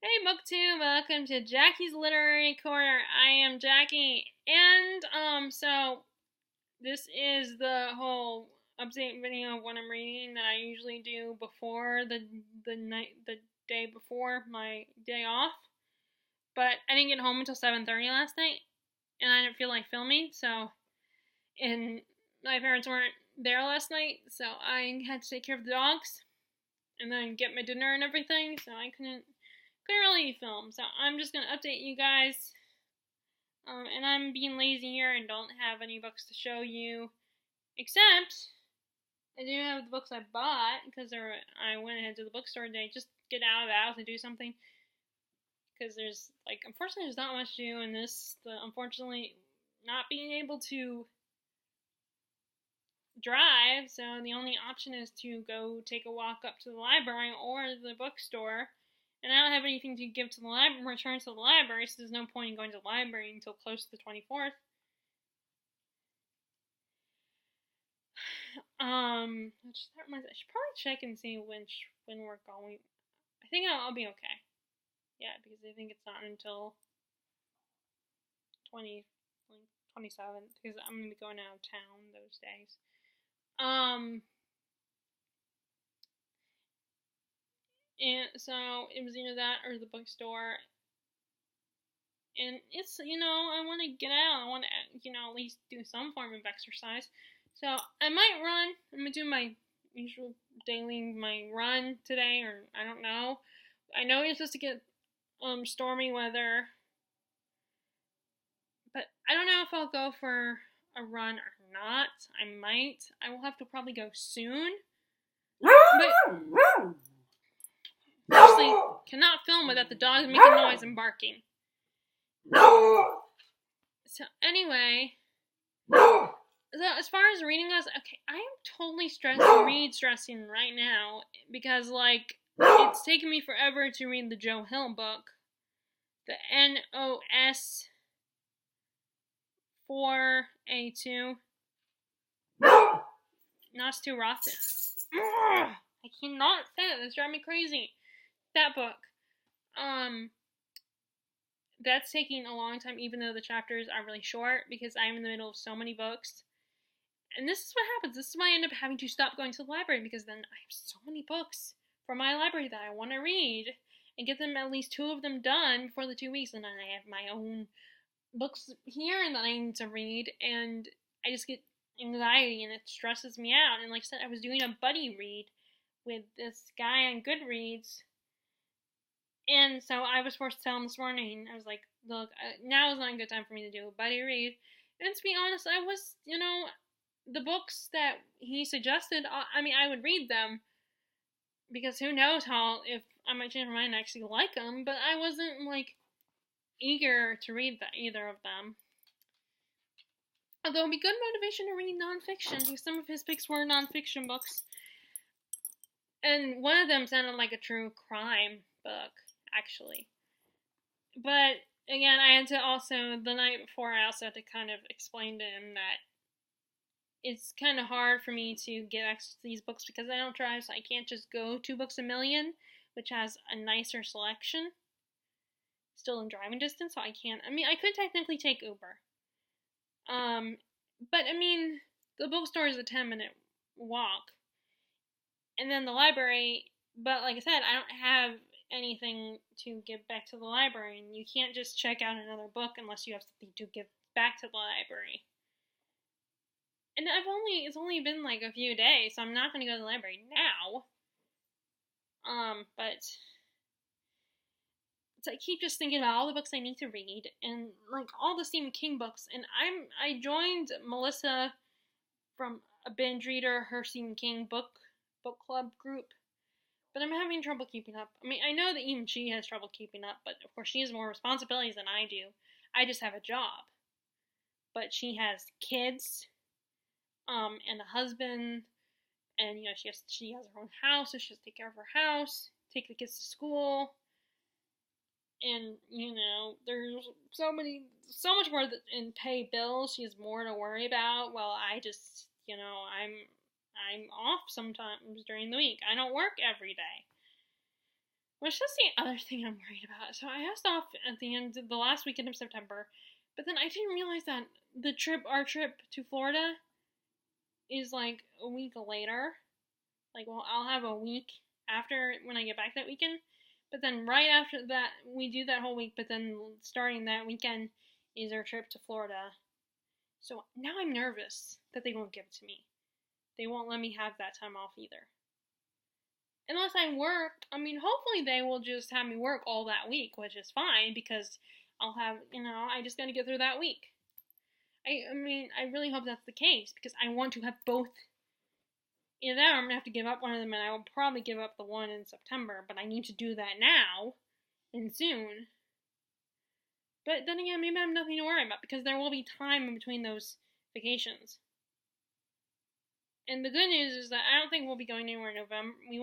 Hey, BookTube, welcome to Jackie's Literary Corner. I am Jackie, and so this is the whole update video of what I'm reading that I usually do before the day before my day off. But I didn't get home until 7:30 last night, and I didn't feel like filming. And my parents weren't there last night, so I had to take care of the dogs, and then get my dinner and everything. So I couldn't really film, so I'm just gonna update you guys. And I'm being lazy here and don't have any books to show you, except I do have the books I bought because I went ahead to the bookstore today, just get out of the house and do something. Because unfortunately, there's not much to do in this. Unfortunately, not being able to drive, so the only option is to go take a walk up to the library or the bookstore. And I don't have anything to give to the library, return to the library, so there's no point in going to the library until close to the 24th. That reminds me, I should probably check and see when we're going. I think I'll be okay. Yeah, because I think it's not until 27th, because I'm going to be going out of town those days. And so it was either that or the bookstore. And it's, I want to get out. I want to, at least do some form of exercise. So I might run. I'm going to do my usual my run today, or I don't know. I know it's supposed to get stormy weather, but I don't know if I'll go for a run or not. I might. I will have to probably go soon. But obviously cannot film without the dogs making noise and barking. So anyway, so as far as reading goes, okay, I am totally stressing right now because it's taken me forever to read the Joe Hill book, the NOS 4A2. Nosferatu Rotten. I cannot say it. That's driving me crazy. That book. That's taking a long time, even though the chapters are really short, because I'm in the middle of so many books. And this is what happens. This is why I end up having to stop going to the library, because then I have so many books from my library that I want to read and get them, at least 2 of them, done before the 2 weeks, and then I have my own books here that I need to read, and I just get anxiety and it stresses me out. And like I said, I was doing a buddy read with this guy on Goodreads, and so I was forced to tell him this morning. I was like, look, now is not a good time for me to do a buddy read. And to be honest, I was, the books that he suggested, I would read them, because who knows if I might change my mind and actually like them, but I wasn't, eager to read either of them. Although it would be good motivation to read nonfiction, because some of his picks were nonfiction books. And one of them sounded like a true crime book, actually. But, again, I had to also, the night before, I also had to kind of explain to him that it's kind of hard for me to get access to these books because I don't drive, so I can't just go 2 Books a Million, which has a nicer selection, still in driving distance, so I can't. I could technically take Uber. But the bookstore is a 10-minute walk. And then the library, but like I said, I don't have anything to give back to the library, and you can't just check out another book unless you have something to give back to the library. And it's only been a few days, so I'm not going to go to the library now. But I keep just thinking about all the books I need to read, and all the Stephen King books. And I joined Melissa from a binge reader, her Stephen King book club group, but I'm having trouble keeping up. I know that even she has trouble keeping up, but of course she has more responsibilities than I do. I just have a job, but she has kids, and a husband, and she has her own house, so she has to take care of her house, take the kids to school. And, there's so much more in pay bills. She has more to worry about. Well, I just, I'm off sometimes during the week. I don't work every day. Which is the other thing I'm worried about. So I asked off at the end of the last weekend of September, but then I didn't realize that our trip to Florida is like a week later. Like, well, I'll have a week after when I get back that weekend. But then right after that, we do that whole week. But then starting that weekend is our trip to Florida. So now I'm nervous that they won't give it to me. They won't let me have that time off either. Unless I work, I mean, hopefully they will just have me work all that week, which is fine because I'll have, I just gotta get through that week. I mean, I really hope that's the case because I want to have both. Either I'm gonna have to give up one of them, and I will probably give up the one in September, but I need to do that now and soon. But then again, maybe I have nothing to worry about because there will be time in between those vacations. And the good news is that I don't think we'll be going anywhere in November. We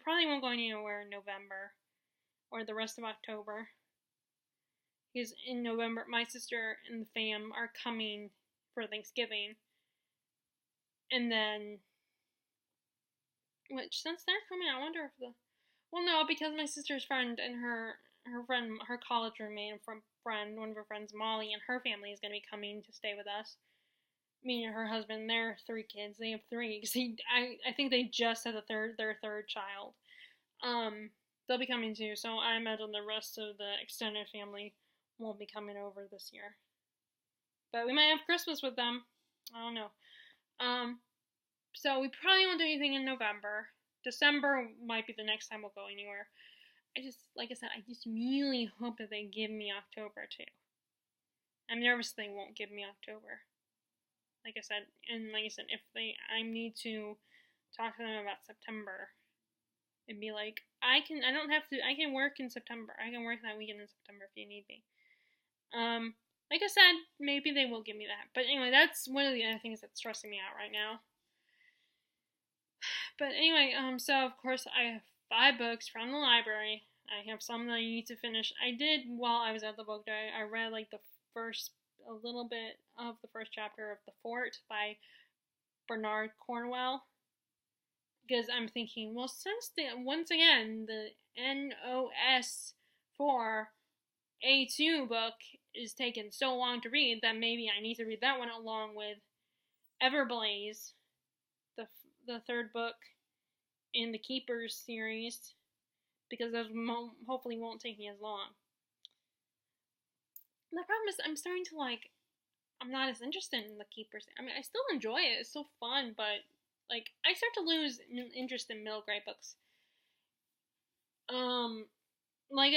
probably won't go anywhere in November or the rest of October. Because in November, my sister and the fam are coming for Thanksgiving. And then, which, since they're coming, I wonder if well, no, because my sister's friend and her college roommate and friend, one of her friends, Molly, and her family is going to be coming to stay with us. Me and her husband, they're 3 kids. They have 3. Cause I think they just had their third child. They'll be coming too, so I imagine the rest of the extended family won't be coming over this year. But we might have Christmas with them. I don't know. So we probably won't do anything in November. December might be the next time we'll go anywhere. Like I said, I just really hope that they give me October too. I'm nervous they won't give me October. Like I said, if I need to talk to them about September, it'd be like, I can work in September. I can work that weekend in September if you need me. Like I said, maybe they will give me that. But anyway, that's one of the other things that's stressing me out right now. But anyway, so of course I have 5 books from the library. I have some that I need to finish. I did, while I was at the book day, I read like a little bit of the first chapter of The Fort by Bernard Cornwell. Because I'm thinking, well, since once again, the NOS for A2 book is taking so long to read that maybe I need to read that one along with Everblaze, the 3rd book in the Keepers series, because those hopefully won't take me as long. The problem is I'm starting to I'm not as interested in the Keepers. I mean, I still enjoy it. It's so fun, but I start to lose interest in middle grade books. I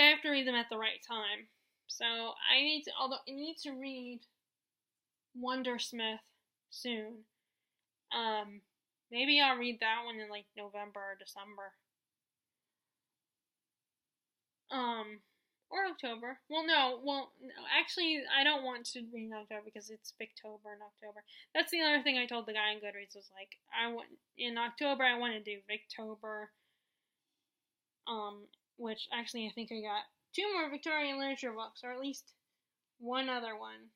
have to read them at the right time. So I need to read Wondersmith soon. Maybe I'll read that one in November or December. Or October. Actually, I don't want to read in October because it's Victober in October. That's the other thing I told the guy on Goodreads was in October I want to do Victober. Which actually I think I got 2 more Victorian literature books, or at least one other one.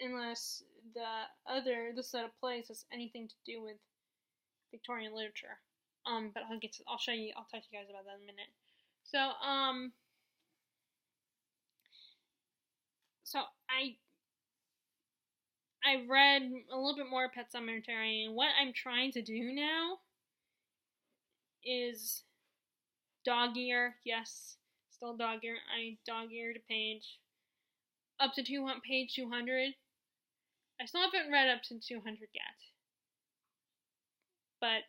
Unless the set of plays has anything to do with Victorian literature. But I'll talk to you guys about that in a minute. So I read a little bit more Pet Sematary, and what I'm trying to do now is dog ear. Yes, still dog ear. I dog eared a page up to page 200. I still haven't read up to 200 yet, but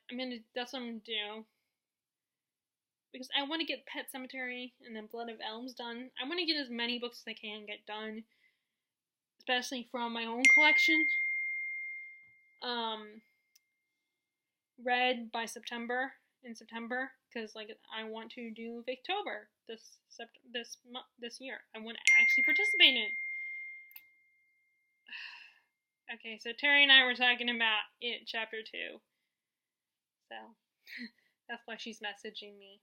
that's what I'm gonna do. Because I want to get Pet Sematary and then Blood of Elves done. I want to get as many books as I can get done. Especially from my own collection. Read by September. Because I want to do Victober this year. I want to actually participate in it. Okay, so Terry and I were talking about it, chapter 2. So, that's why she's messaging me.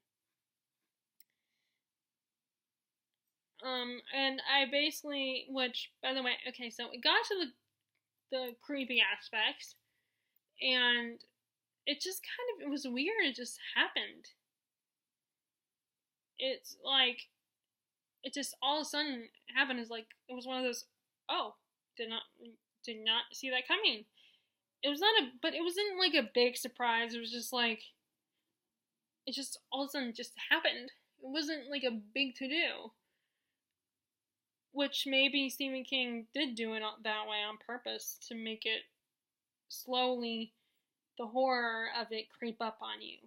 And I basically, which, by the way, okay, so it got to the creepy aspects, and it just it was weird, it just happened. it's like, it just all of a sudden happened. It's like, it was one of those, oh, did not see that coming. It was not but it wasn't like a big surprise. It was just like, it just all of a sudden just happened. It wasn't like a big to do. Which maybe Stephen King did do it that way on purpose to make it slowly, the horror of it creep up on you.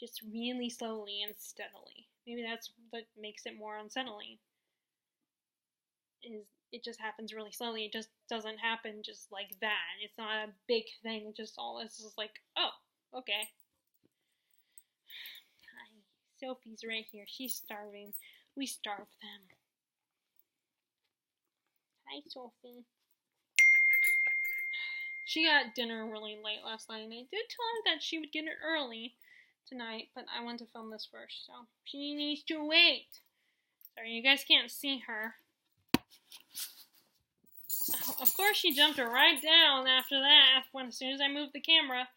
Just really slowly and steadily. Maybe that's what makes it more unsettling. Is it just happens really slowly. It just doesn't happen just like that. It's not a big thing. It just all this is like, oh, okay. Hi, Sophie's right here. She's starving. We starve them. Hi, Sophie. She got dinner really late last night, and I did tell her that she would get it early tonight, but I want to film this first, so she needs to wait. Sorry, you guys can't see her. Of course, she jumped right down after that as soon as I moved the camera.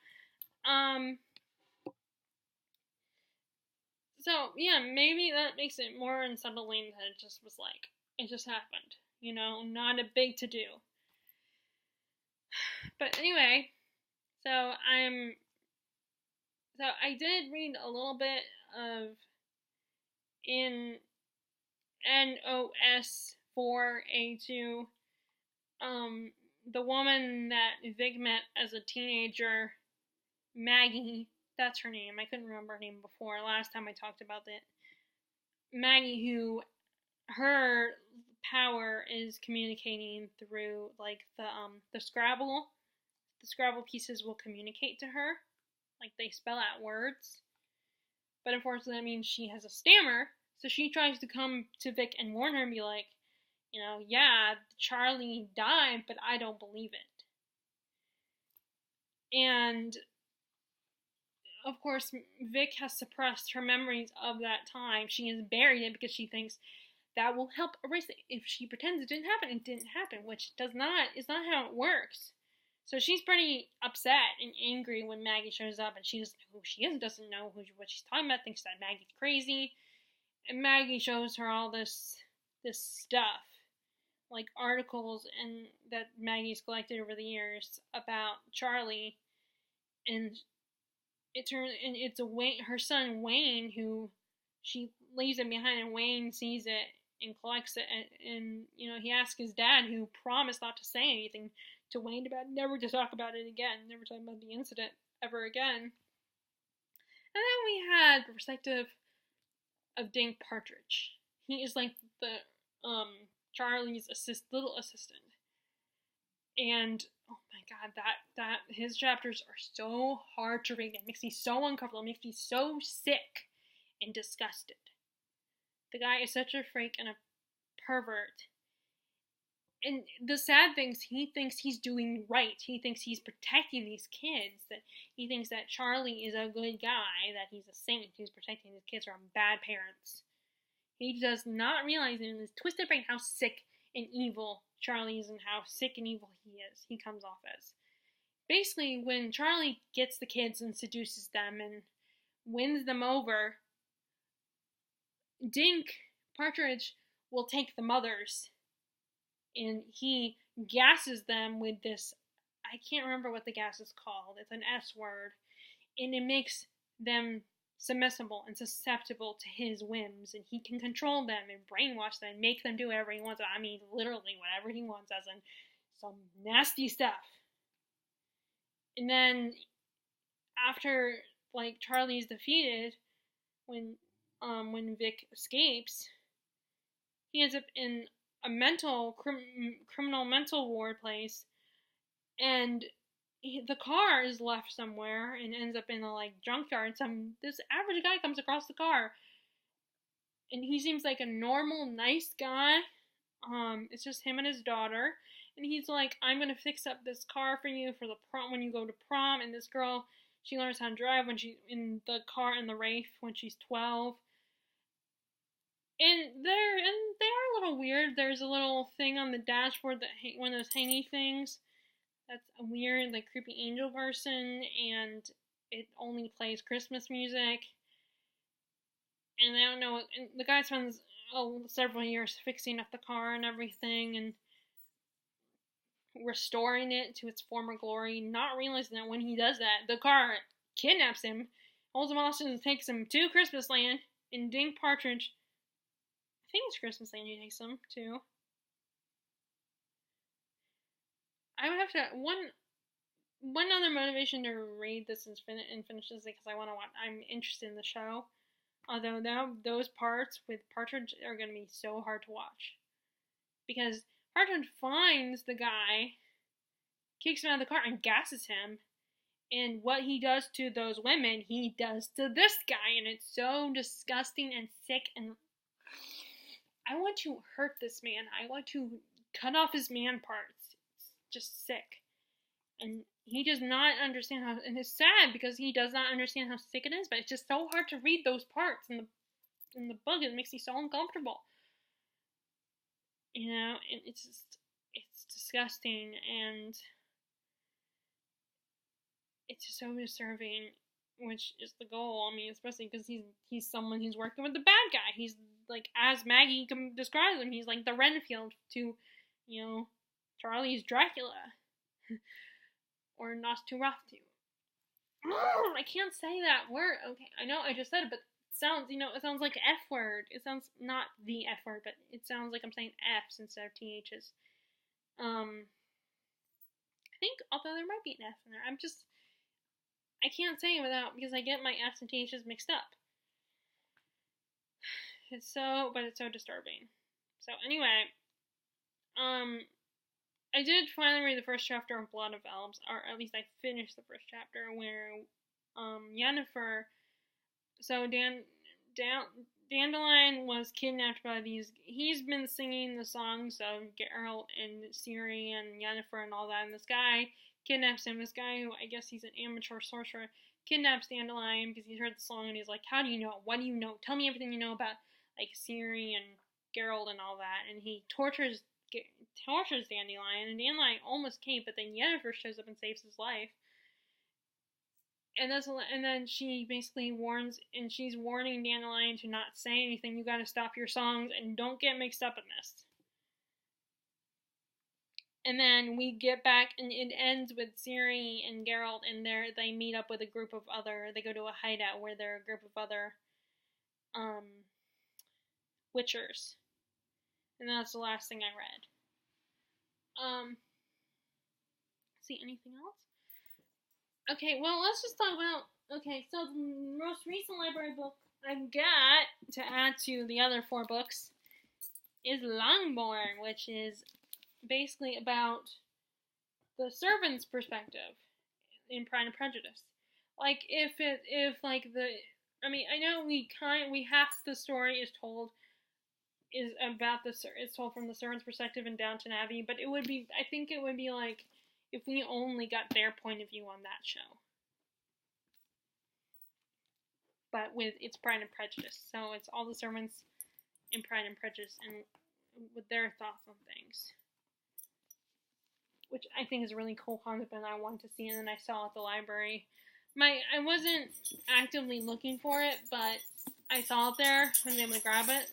So, yeah, maybe that makes it more unsettling that it just was like, it just happened. You know, not a big to-do. But anyway, so I did read a little bit of in NOS 4A2, the woman that Vic met as a teenager, Maggie, that's her name. I couldn't remember her name before. Last time I talked about it. Maggie, who her power is communicating through like the Scrabble. The Scrabble pieces will communicate to her, like they spell out words. But unfortunately, that means she has a stammer. So she tries to come to Vic and warn her and be like, you know, yeah, Charlie died, but I don't believe it. And of course, Vic has suppressed her memories of that time. She has buried it because she thinks that will help erase it. If she pretends it didn't happen, which is not how it works. So she's pretty upset and angry when Maggie shows up, and she doesn't know who she is, doesn't know what she's talking about, thinks that Maggie's crazy. And Maggie shows her all this stuff, like articles and that Maggie's collected over the years about Charlie, and it's her son Wayne, who she leaves it behind, and Wayne sees it and collects it, and you know, he asks his dad, who promised not to say anything to Wayne about never to talk about it again, never talk about the incident ever again. And then we had the perspective of Dink Partridge. He is like the Charlie's little assistant, and oh my god, that his chapters are so hard to read. It makes me so uncomfortable. It makes me so sick and disgusted. The guy is such a freak and a pervert. And the sad thing is, he thinks he's doing right. He thinks he's protecting these kids. That he thinks that Charlie is a good guy, that he's a saint, who's protecting his kids from bad parents. He does not realize in his twisted brain how sick and evil Charlie is and how sick and evil he comes off as. Basically, when Charlie gets the kids and seduces them and wins them over, Dink Partridge will take the mothers and he gasses them with this, I can't remember what the gas is called, it's an S word, and it makes them submissible and susceptible to his whims, and he can control them and brainwash them and make them do whatever he wants. I mean, literally whatever he wants, as in some nasty stuff. And then after like Charlie's defeated, when Vic escapes, he ends up in a criminal mental ward place, and the car is left somewhere and ends up in a like junkyard. This average guy comes across the car, and he seems like a normal, nice guy. It's just him and his daughter, and he's like, "I'm gonna fix up this car for you for the prom when you go to prom." And this girl, she learns how to drive when she's in the car in the Wraith when she's 12. And they are a little weird. There's a little thing on the dashboard one of those hangy things. That's a weird, like, creepy angel person, and it only plays Christmas music. and they don't know. And the guy spends several years fixing up the car and everything, and restoring it to its former glory, not realizing that when he does that, the car kidnaps him, holds him hostage, and takes him to Christmas Land. And Dink Partridge, I think it's Christmas Land he takes him to. I would have to one other motivation to read this and finish this because I want to watch. I'm interested in the show. Although now those parts with Partridge are going to be so hard to watch because Partridge finds the guy, kicks him out of the car, and gasses him. And what he does to those women, he does to this guy, and it's so disgusting and sick. And I want to hurt this man. I want to cut off his man parts. It's just sick. And he does not understand how, and it's sad because he does not understand how sick it is, but it's just so hard to read those parts in the book. It makes me so uncomfortable. You know, and it's disgusting, and it's just so disturbing, which is the goal. I mean, especially because he's someone who's working with the bad guy. He's like, as Maggie describes him, he's like the Renfield to, you know, Charlie's Dracula. Or Nosferatu. I can't say that word. Okay, I know I just said it, but it sounds, it sounds like F word. It sounds not the F word, but it sounds like I'm saying F's instead of TH's. I think, although there might be an F in there, I can't say it because I get my F's and TH's mixed up. But it's so disturbing. So anyway, I did finally read the first chapter of Blood of Elves, or at least I finished the first chapter, where Yennefer, so Dandelion was kidnapped by these, he's been singing the songs of Geralt and Ciri and Yennefer and all that, and this guy kidnaps him. This guy, who I guess he's an amateur sorcerer, kidnaps Dandelion because he's heard the song, and he's like, how do you know? What do you know? Tell me everything you know about, like, Ciri and Geralt and all that, and he tortures Dandelion, and Dandelion almost came, but then Yennefer shows up and saves his life. And then she basically she's warning Dandelion to not say anything. You gotta stop your songs and don't get mixed up in this. And then we get back, and it ends with Ciri and Geralt, and they meet up with a group of they go to a hideout where there are a group of other, witchers. And that's the last thing I read. See anything else? Okay, well, let's just talk about, so the most recent library book I got to add to the other 4 books is Longbourn, which is basically about the servant's perspective in Pride and Prejudice. Like, I know half the story is told it's told from the servant's perspective in Downton Abbey, but I think it would be like if we only got their point of view on that show. But it's Pride and Prejudice, so it's all the servants in Pride and Prejudice and with their thoughts on things. Which I think is a really cool concept and I wanted to see, and then I saw it at the library. I wasn't actively looking for it, but I saw it there and I was able to grab it.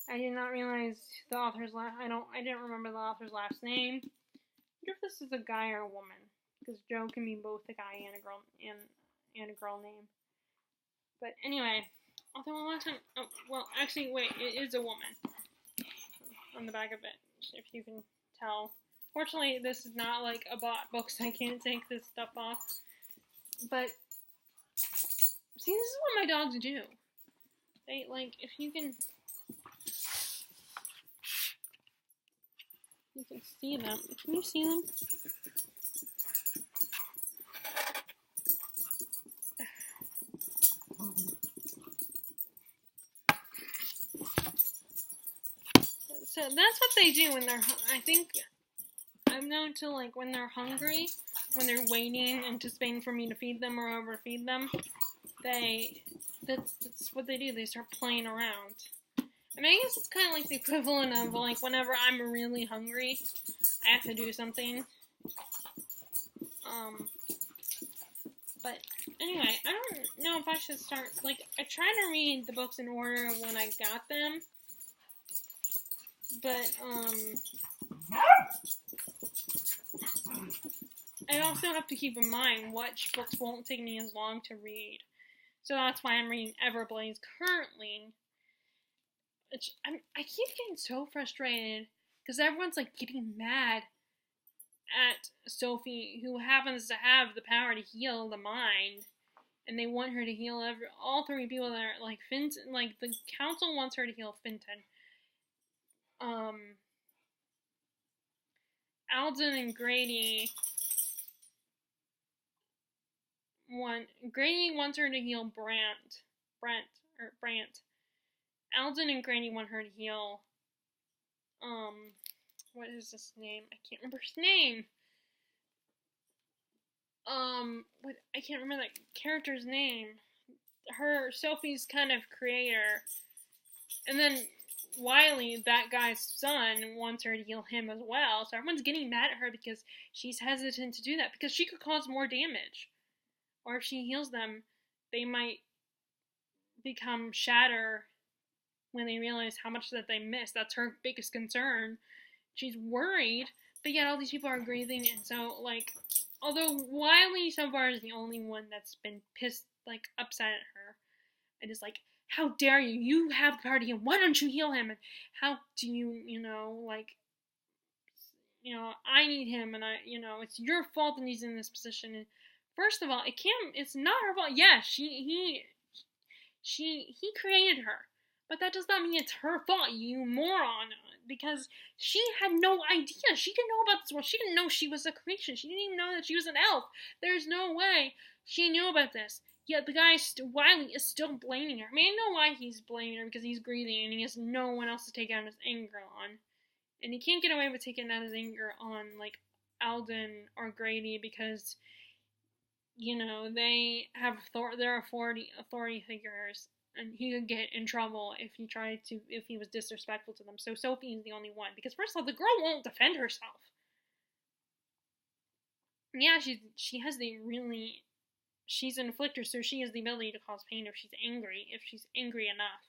I did not realize the author's I didn't remember the author's last name. I wonder if this is a guy or a woman, because Joe can be both a guy and a girl name. But anyway, although last time, it is a woman on the back of it, if you can tell. Fortunately, this is not like a bought book, so I can't take this stuff off. But see, this is what my dogs do. They if you can see them. Can you see them? So that's what they do when they're, I think, I'm known to, when they're hungry, when they're waiting, anticipating for me to feed them or overfeed them, that's what they do. They start playing around. I mean, I guess it's kind of like the equivalent of, whenever I'm really hungry, I have to do something. But anyway, I don't know if I should start, like, I tried to read the books in order when I got them, but, I also have to keep in mind which books won't take me as long to read. So that's why I'm reading Everblaze currently. I keep getting so frustrated because everyone's like getting mad at Sophie, who happens to have the power to heal the mind, and they want her to heal all three people that are like Finton. Like the council wants her to heal Finton. Alden and Grady Grady wants her to heal Brant. Alden and Grady want her to heal, what is his name? I can't remember his name. I can't remember that character's name. Sophie's kind of creator. And then Wiley, that guy's son, wants her to heal him as well. So everyone's getting mad at her because she's hesitant to do that, because she could cause more damage. Or if she heals them, they might become shatter when they realize how much that they missed. That's her biggest concern. She's worried, but yet all these people are grieving, and so, like, although Wiley so far is the only one that's been pissed, like, upset at her, and is like, how dare you, you have the power to heal, why don't you heal him, and how do you, I need him, and it's your fault that he's in this position, and first of all, it's not her fault. Yeah, he created her. But that does not mean it's her fault, you moron. Because she had no idea. She didn't know about this world. She didn't know she was a creation. She didn't even know that she was an elf. There's no way she knew about this. Yet the guy, Wiley, is still blaming her. I mean, I know why he's blaming her, because he's grieving and he has no one else to take out his anger on. And he can't get away with taking out his anger on, like, Alden or Grady, because, they have they're authority figures. And he could get in trouble if he was disrespectful to them. So Sophie is the only one. Because first of all, the girl won't defend herself. Yeah, she's an afflictor, so she has the ability to cause pain if she's angry enough.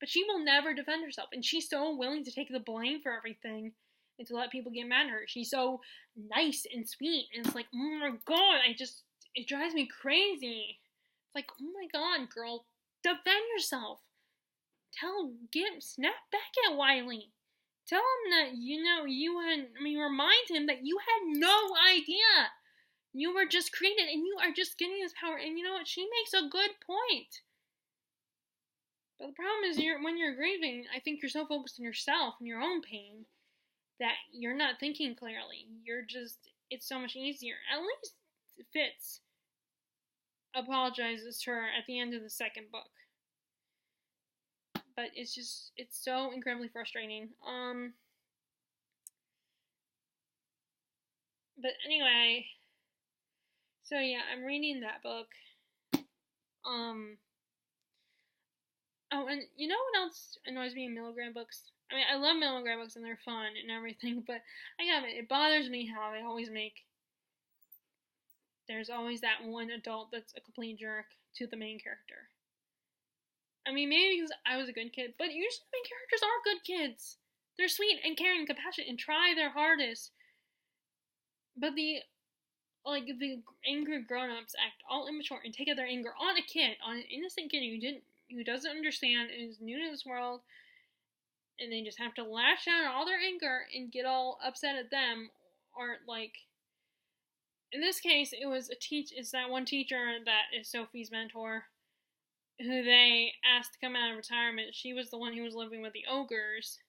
But she will never defend herself. And she's so willing to take the blame for everything and to let people get mad at her. She's so nice and sweet. And it's like, oh my god, it drives me crazy. It's like, oh my god, girl, defend yourself. Snap back at Wiley. Tell him that, remind him that you had no idea. You were just created and you are just getting this power. And you know what? She makes a good point. But the problem is, when you're grieving, I think you're so focused on yourself and your own pain that you're not thinking clearly. It's so much easier. At least Fitz apologizes to her at the end of the second book. But it's so incredibly frustrating. But anyway, so yeah, I'm reading that book. Oh, and you know what else annoys me in Milgram books? I mean, I love Milgram books and they're fun and everything, but it bothers me how they always there's always that one adult that's a complete jerk to the main character. I mean, maybe because I was a good kid, but usually the main characters are good kids. They're sweet and caring and compassionate and try their hardest. But the angry grown-ups act all immature and take out their anger on a kid, on an innocent kid who doesn't understand and is new to this world, and they just have to lash out all their anger and get all upset at them, or in this case, it's that one teacher that is Sophie's mentor, who they asked to come out of retirement. She was the one who was living with the ogres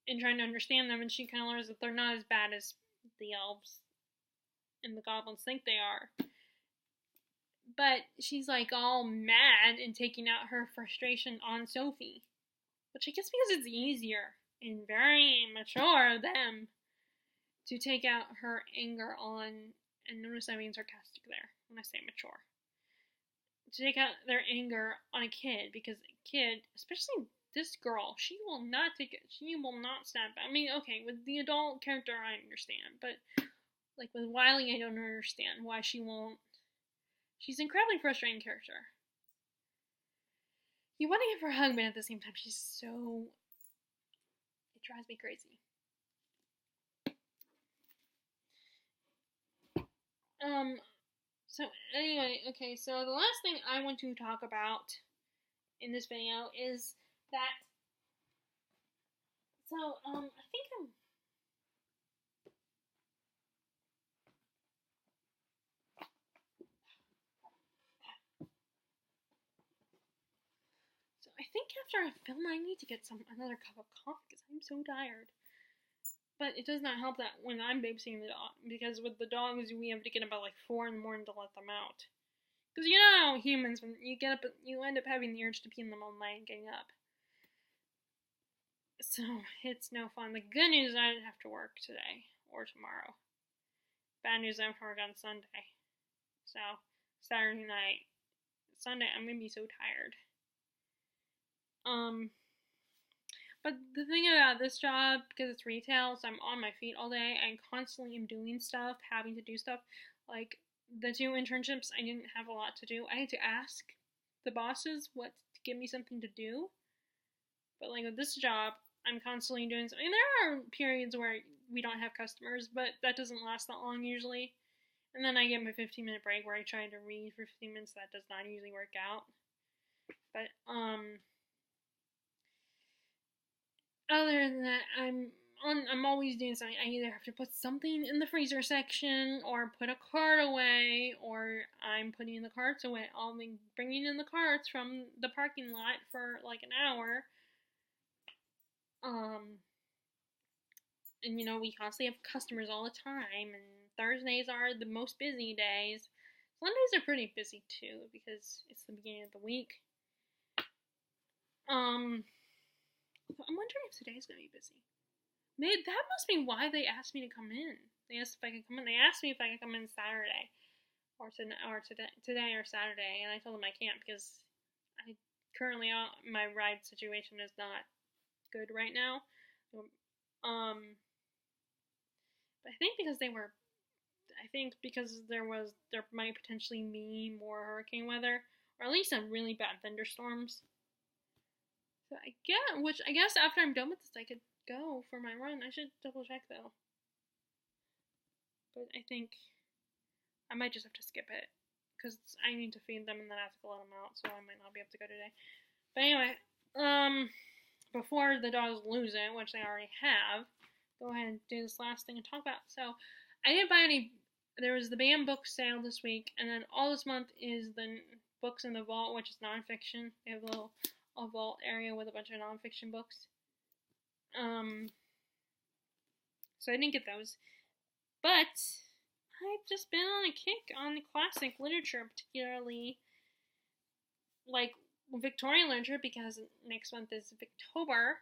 and trying to understand them, and she kind of learns that they're not as bad as the elves and the goblins think they are. But she's all mad and taking out her frustration on Sophie, which I guess because it's easier and very mature of them to take out her anger on, and notice I'm being sarcastic there when I say mature, to take out their anger on a kid, because a kid, especially this girl, she will not take it. She will not snap back. I mean, okay, with the adult character I understand, but with Wiley I don't understand why she won't She's an incredibly frustrating character. You want to give her a hug, but at the same time, she's so... It drives me crazy. So anyway, okay, so the last thing I want to talk about in this video is that, so, I think after I film, I need to get another cup of coffee because I'm so tired. But it does not help that when I'm babysitting the dog, because with the dogs, we have to get up at like 4 in the morning to let them out. Because you know, humans, when you get up, you end up having the urge to pee in the middle of the night and getting up. So, it's no fun. The good news is I didn't have to work today or tomorrow. Bad news, I have to work on Sunday. So, Saturday night. Sunday, I'm gonna be so tired. But the thing about this job, because it's retail, so I'm on my feet all day, I constantly am doing stuff, having to do stuff. Like, the 2 internships, I didn't have a lot to do. I had to ask the bosses to give me something to do. But, like, with this job, I'm constantly doing something. And there are periods where we don't have customers, but that doesn't last that long usually. And then I get my 15-minute break where I try to read for 15 minutes. That does not usually work out. But, other than that, I'm always doing something. I either have to put something in the freezer section, or put a cart away, or I'm putting the carts away. I'll be bringing in the carts from the parking lot for like an hour. And you know, we constantly have customers all the time, and Thursdays are the most busy days. Sundays are pretty busy too, because it's the beginning of the week. I'm wondering if today's gonna be busy. That must be why they asked me to come in. They asked if I could come in. They asked me if I could come in Saturday, or today or Saturday, and I told them I can't because currently my ride situation is not good right now. But I think because there might potentially be more hurricane weather, or at least some really bad thunderstorms. So I guess after I'm done with this, I could go for my run. I should double check though. But I think I might just have to skip it, because I need to feed them and then I have to let them out, so I might not be able to go today. But anyway, before the dogs lose it, which they already have, go ahead and do this last thing and talk about. So, I didn't buy any. There was the BAM book sale this week, and then all this month is the books in the vault, which is nonfiction. They have a vault area with a bunch of nonfiction books. So I didn't get those, but I've just been on a kick on the classic literature, particularly like Victorian literature, because next month is Victober,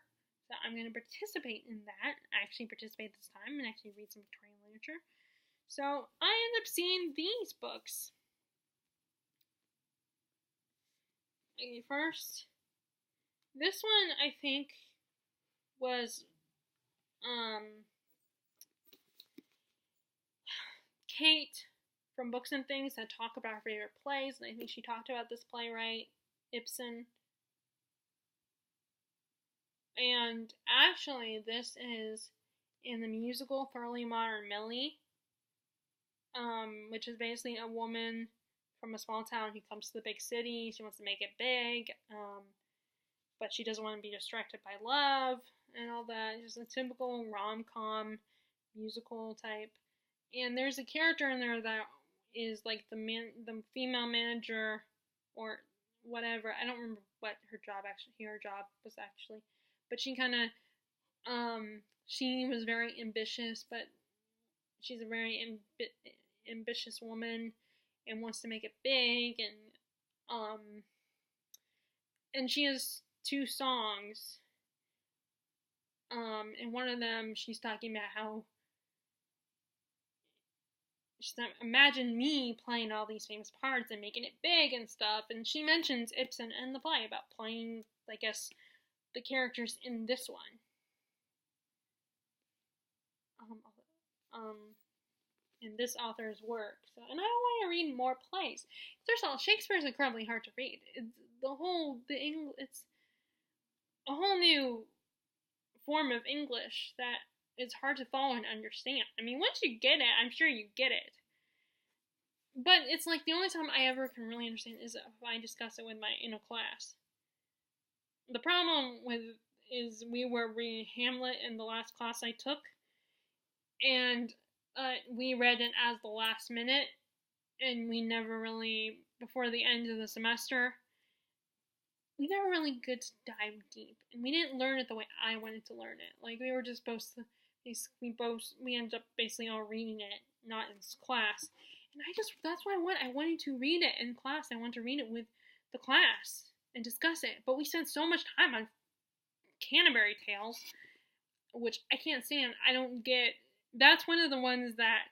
so I'm going to participate in that. Actually participate this time and actually read some Victorian literature. So I ended up seeing these books. Okay, first, this one I think was Kate from Books and Things that talk about her favorite plays, and I think she talked about this playwright, Ibsen. And actually, this is in the musical Thoroughly Modern Millie, which is basically a woman from a small town who comes to the big city. She wants to make it big, but she doesn't want to be distracted by love and all that. It's just a typical rom-com musical type. And there's a character in there that is like the female manager or whatever. I don't remember what her job was actually, but she kind of she was very ambitious, but she's a very ambitious woman and wants to make it big, and she has 2 songs. And one of them she's talking about how imagine me playing all these famous parts and making it big and stuff, and she mentions Ibsen in the play about playing, I guess, the characters in this one. in this author's work. So, and I want to read more plays. First of all, Shakespeare is incredibly hard to read. It's a whole new form of English that is hard to follow and understand. I mean, once you get it, I'm sure you get it. But it's like the only time I ever can really understand is if I discuss it with in a class. The problem is we were reading Hamlet in the last class I took, and we read it as the last minute, and we never really, before the end of the semester, we never really good to dive deep, and we didn't learn it the way I wanted to learn it. Like, we were just supposed to, we ended up basically all reading it, not in class, and that's what I wanted to read it in class. I wanted to read it with the class and discuss it, but we spent so much time on Canterbury Tales, which I can't stand. I don't get. That's one of the ones that.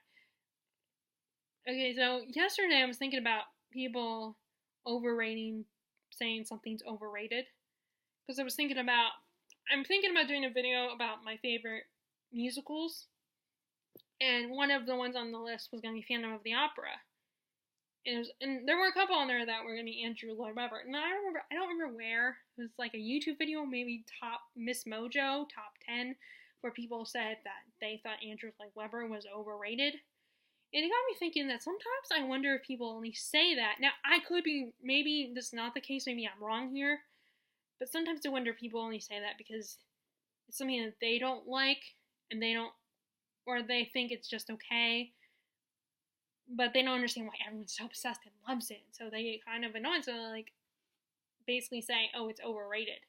Okay, so yesterday I was thinking about people saying something's overrated, because I'm thinking about doing a video about my favorite musicals, and one of the ones on the list was going to be Phantom of the Opera. And there were a couple on there that were going to be Andrew Lloyd Webber. And I don't remember where. It was like a YouTube video, maybe top Miss Mojo, top 10, where people said that they thought Andrew Lloyd Webber was overrated. And it got me thinking that sometimes I wonder if people only say that. Now, maybe this is not the case, maybe I'm wrong here. But sometimes I wonder if people only say that because it's something that they don't like, and or they think it's just okay. But they don't understand why everyone's so obsessed and loves it. So they get kind of annoyed. So they like basically say, oh, it's overrated.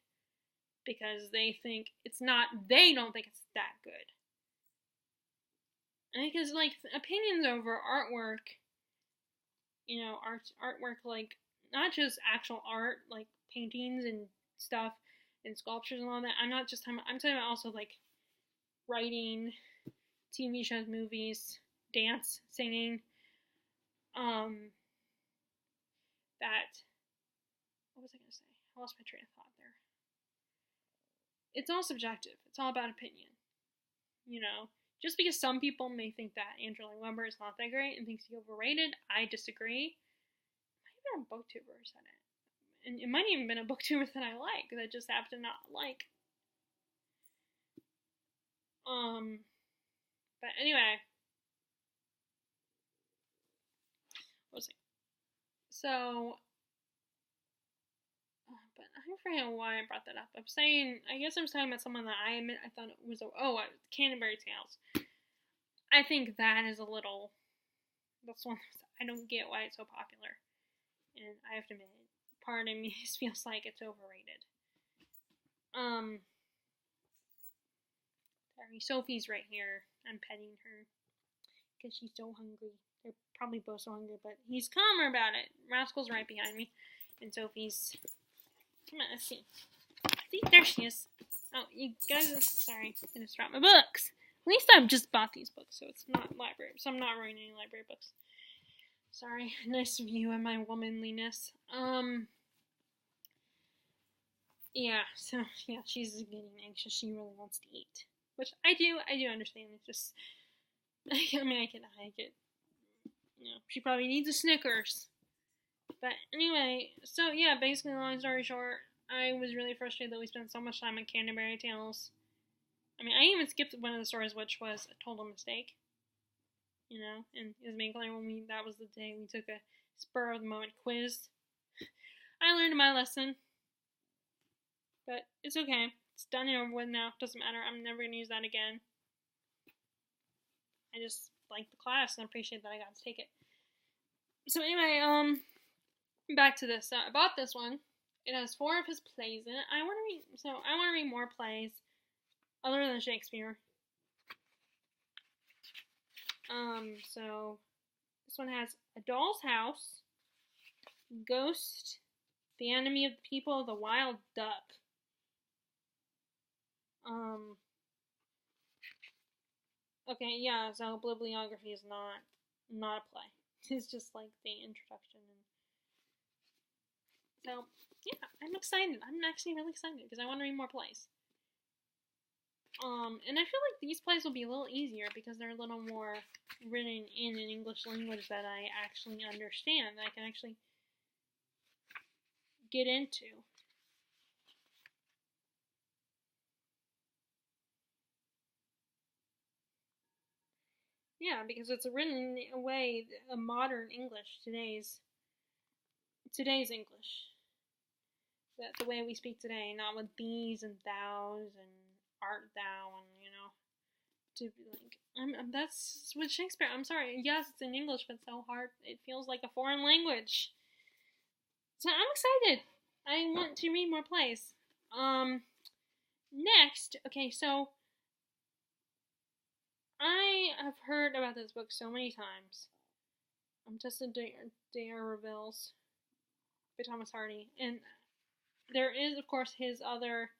Because they don't think it's that good. And because like opinions over artwork, artwork like not just actual art, like paintings and stuff and sculptures and all that. I'm talking about also like writing, TV shows, movies, dance, singing. What was I going to say? I lost my train of thought there. It's all subjective. It's all about opinion. Just because some people may think that Andrew Lloyd Webber is not that great and thinks he's overrated, I disagree. It might have been a booktuber who said it. And it might even been a booktuber that I like, that I just happen to not like. But anyway. What was it? So, but I forget why I brought that up. I guess I was talking about someone that I thought it was, Canterbury Tales. I think that's one I don't get why it's so popular. And I have to admit, part of me feels like it's overrated. Sorry, Sophie's right here. I'm petting her because she's so hungry. They're probably both so hungry, but he's calmer about it. Rascal's right behind me, and Sophie's. Come on, let's see. See, there she is. Oh, you guys, sorry, I just dropped my books. At least I've just bought these books, so it's not library, so I'm not reading any library books. Sorry, nice view of my womanliness. Yeah, so, yeah, she's getting anxious. She really wants to eat. Which I do understand. It's just, I mean, I get, she probably needs a Snickers. But anyway, so yeah, basically, long story short, I was really frustrated that we spent so much time on Canterbury Tales. I mean, I even skipped one of the stories, which was a total mistake. And it was made clear that was the day we took a spur of the moment quiz. I learned my lesson. But it's okay. It's done and over with now. Doesn't matter. I'm never going to use that again. I just like the class and appreciate that I got to take it. So anyway, back to this. I bought this one. It has 4 of his plays in it. I want to read more plays other than Shakespeare. So this one has A Doll's House, Ghost, The Enemy of the People, The Wild Duck. Okay, yeah, so bibliography is not a play. It's just like the introduction. So, yeah, I'm excited. I'm actually really excited because I want to read more plays. And I feel like these plays will be a little easier because they're a little more written in an English language that I actually understand, that I can actually get into. Yeah, because it's written in a way, a modern English, today's English. That's the way we speak today, not with these and thous and art thou and to be like that's with Shakespeare. I'm sorry. Yes, it's in English, but so hard. It feels like a foreign language. So I'm excited. I want to read more plays. Next, okay, so I have heard about this book so many times. Tessa D'Urberville's by Thomas Hardy, and there is, of course, his other,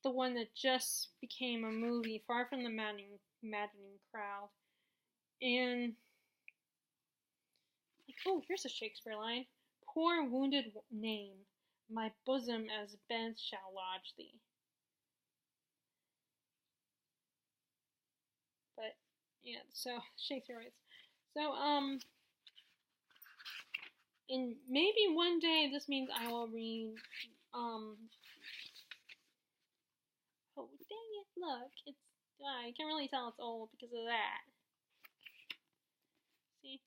the one that just became a movie, Far from the Maddening Crowd, and like, oh, here's a Shakespeare line: "Poor wounded name, my bosom as bed shall lodge thee." But yeah, so Shakespeare writes. So and maybe one day this means I will read oh dang it, look, it's I can't really tell it's old because of that. See?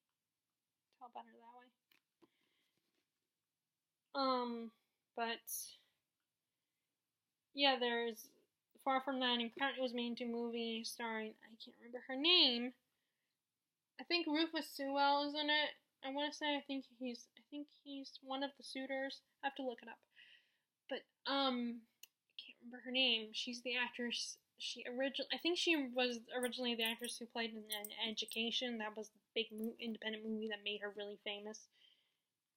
Tell better that way. But yeah, there's Far From That and Crown. It was made into a movie starring, I can't remember her name. I think Rufus Sewell is in it. I want to say I think he's one of the suitors. I have to look it up. But I can't remember her name. She's the actress. I think she was originally the actress who played in Education. That was the big independent movie that made her really famous.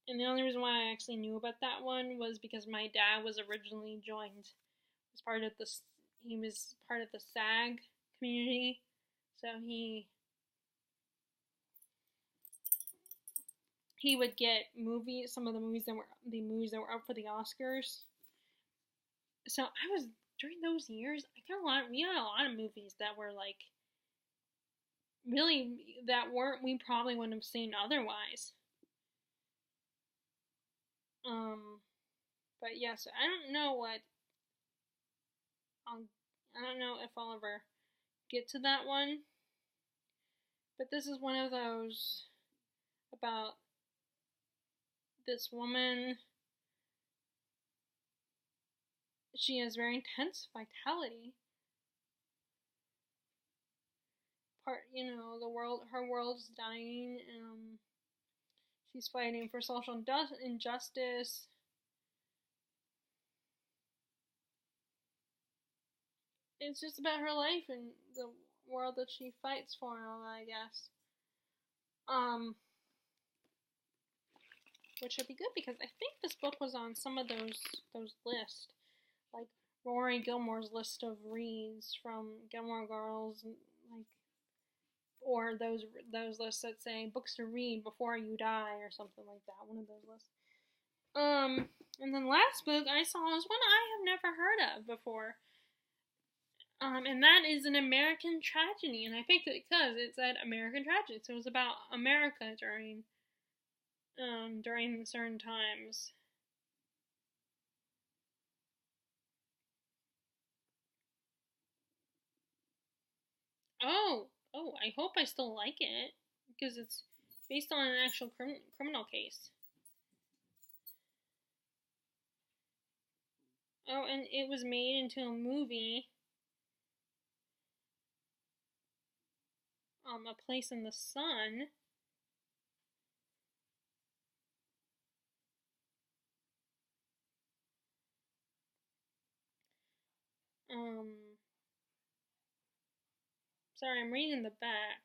And the only reason why I actually knew about that one was because my dad was originally was part of the SAG community, so he would get some of the movies that were up for the Oscars. So I was during those years, we had a lot of movies that were like really we probably wouldn't have seen otherwise. But yeah, so I don't know if I'll ever get to that one. But this is one of those about this woman. She has very intense vitality. Her world's dying. She's fighting for social injustice. It's just about her life and the world that she fights for and all that, I guess. Which would be good because I think this book was on some of those lists, like Rory Gilmore's list of reads from Gilmore Girls, or those lists that say books to read before you die or something like that. One of those lists. And then last book I saw was one I have never heard of before. And that is An American Tragedy, and I picked it because it said American Tragedy, so it was about America during certain times. Oh, I hope I still like it because it's based on an actual criminal case. Oh, and it was made into a movie. A Place in the Sun. Sorry, I'm reading the back.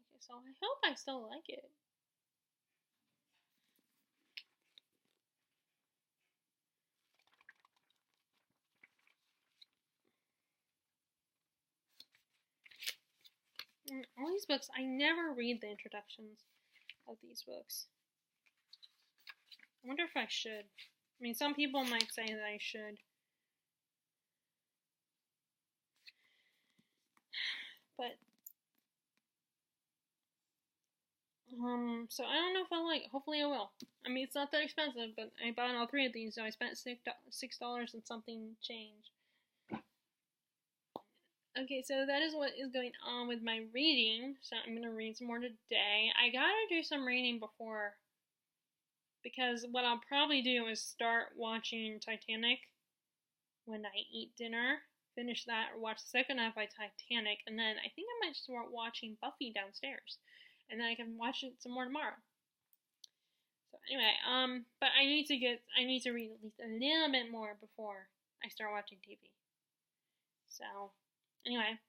Okay, so I hope I still like it. All these books, I never read the introductions of these books. I wonder if I should. I mean, some people might say that I should. But so I don't know if I'll like it. Hopefully I will. I mean, it's not that expensive, but I bought all 3 of these, so I spent $6 and something change. Okay, so that is what is going on with my reading. So I'm gonna read some more today. I gotta do some reading before, because what I'll probably do is start watching Titanic when I eat dinner. Finish that, or watch the second half of Titanic, and then I think I might start watching Buffy downstairs, and then I can watch it some more tomorrow. So anyway, but I need to read at least a little bit more before I start watching TV. So anyway,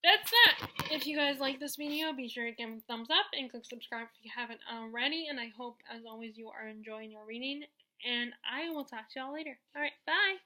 that's that. If you guys like this video, be sure to give it a thumbs up and click subscribe if you haven't already. And I hope, as always, you are enjoying your reading. And I will talk to y'all later. Alright, bye!